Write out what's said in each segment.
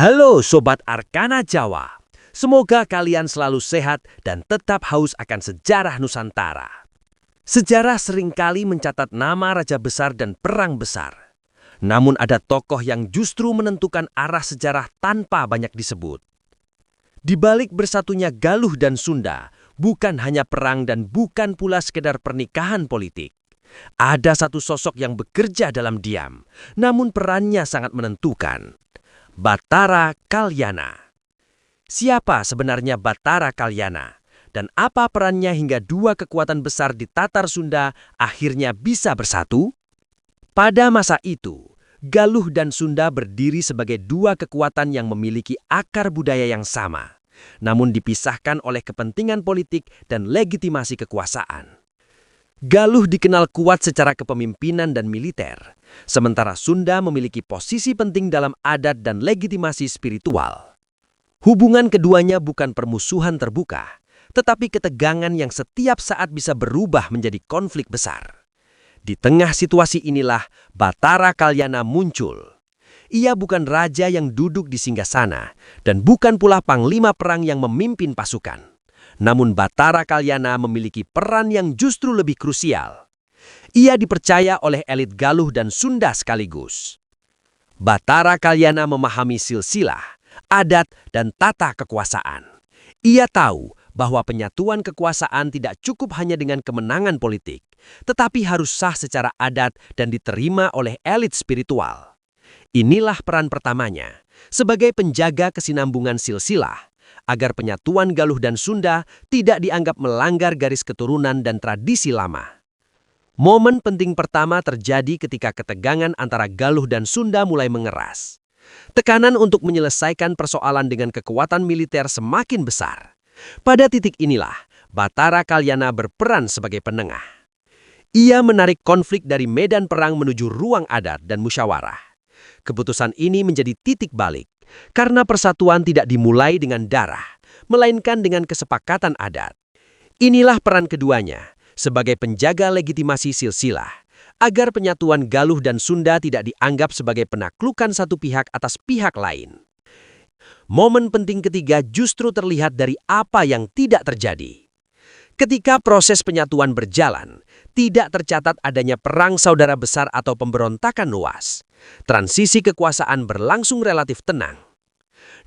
Halo Sobat Arkana Jawa, semoga kalian selalu sehat dan tetap haus akan sejarah Nusantara. Sejarah seringkali mencatat nama raja besar dan perang besar. Namun ada tokoh yang justru menentukan arah sejarah tanpa banyak disebut. Di balik bersatunya Galuh dan Sunda, bukan hanya perang dan bukan pula sekedar pernikahan politik. Ada satu sosok yang bekerja dalam diam, namun perannya sangat menentukan. Batara Kalyana. Siapa sebenarnya Batara Kalyana? Dan apa perannya hingga dua kekuatan besar di Tatar Sunda akhirnya bisa bersatu? Pada masa itu, Galuh dan Sunda berdiri sebagai dua kekuatan yang memiliki akar budaya yang sama, namun dipisahkan oleh kepentingan politik dan legitimasi kekuasaan. Galuh dikenal kuat secara kepemimpinan dan militer, sementara Sunda memiliki posisi penting dalam adat dan legitimasi spiritual. Hubungan keduanya bukan permusuhan terbuka, tetapi ketegangan yang setiap saat bisa berubah menjadi konflik besar. Di tengah situasi inilah Batara Kalyana muncul. Ia bukan raja yang duduk di singgasana dan bukan pula panglima perang yang memimpin pasukan. Namun Batara Kalyana memiliki peran yang justru lebih krusial. Ia dipercaya oleh elit Galuh dan Sunda sekaligus. Batara Kalyana memahami silsilah, adat, dan tata kekuasaan. Ia tahu bahwa penyatuan kekuasaan tidak cukup hanya dengan kemenangan politik, tetapi harus sah secara adat dan diterima oleh elit spiritual. Inilah peran pertamanya, sebagai penjaga kesinambungan silsilah, agar penyatuan Galuh dan Sunda tidak dianggap melanggar garis keturunan dan tradisi lama. Momen penting pertama terjadi ketika ketegangan antara Galuh dan Sunda mulai mengeras. Tekanan untuk menyelesaikan persoalan dengan kekuatan militer semakin besar. Pada titik inilah, Batara Kalyana berperan sebagai penengah. Ia menarik konflik dari medan perang menuju ruang adat dan musyawarah. Keputusan ini menjadi titik balik, karena persatuan tidak dimulai dengan darah, melainkan dengan kesepakatan adat. Inilah peran keduanya, sebagai penjaga legitimasi silsilah, agar penyatuan Galuh dan Sunda tidak dianggap sebagai penaklukan satu pihak atas pihak lain. Momen penting ketiga justru terlihat dari apa yang tidak terjadi. Ketika proses penyatuan berjalan, tidak tercatat adanya perang saudara besar atau pemberontakan luas. Transisi kekuasaan berlangsung relatif tenang.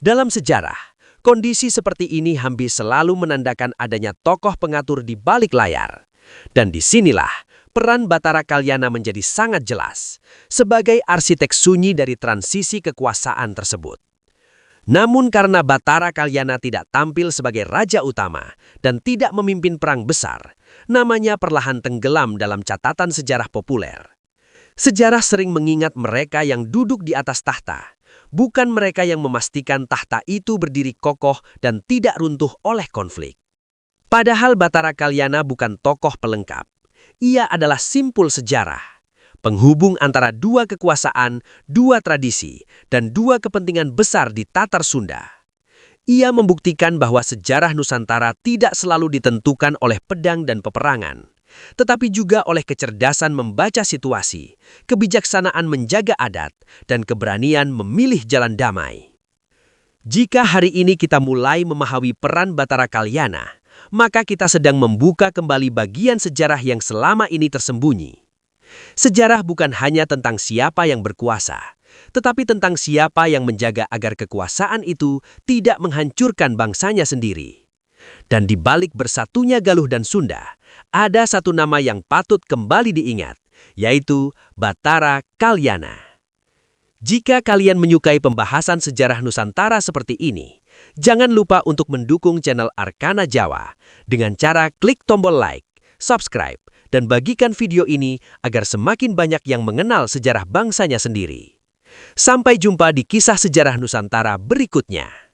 Dalam sejarah, kondisi seperti ini hampir selalu menandakan adanya tokoh pengatur di balik layar. Dan disinilah peran Batara Kalyana menjadi sangat jelas, sebagai arsitek sunyi dari transisi kekuasaan tersebut. Namun karena Batara Kalyana tidak tampil sebagai raja utama dan tidak memimpin perang besar, namanya perlahan tenggelam dalam catatan sejarah populer. Sejarah sering mengingat mereka yang duduk di atas tahta, bukan mereka yang memastikan tahta itu berdiri kokoh dan tidak runtuh oleh konflik. Padahal Batara Kalyana bukan tokoh pelengkap. Ia adalah simpul sejarah, penghubung antara dua kekuasaan, dua tradisi, dan dua kepentingan besar di Tatar Sunda. Ia membuktikan bahwa sejarah Nusantara tidak selalu ditentukan oleh pedang dan peperangan, tetapi juga oleh kecerdasan membaca situasi, kebijaksanaan menjaga adat, dan keberanian memilih jalan damai. Jika hari ini kita mulai memahami peran Batara Kalyana, maka kita sedang membuka kembali bagian sejarah yang selama ini tersembunyi. Sejarah bukan hanya tentang siapa yang berkuasa, tetapi tentang siapa yang menjaga agar kekuasaan itu tidak menghancurkan bangsanya sendiri. Dan di balik bersatunya Galuh dan Sunda, ada satu nama yang patut kembali diingat, yaitu Batara Kalyana. Jika kalian menyukai pembahasan sejarah Nusantara seperti ini, jangan lupa untuk mendukung channel Arkana Jawa dengan cara klik tombol like, subscribe, dan bagikan video ini agar semakin banyak yang mengenal sejarah bangsanya sendiri. Sampai jumpa di kisah sejarah Nusantara berikutnya.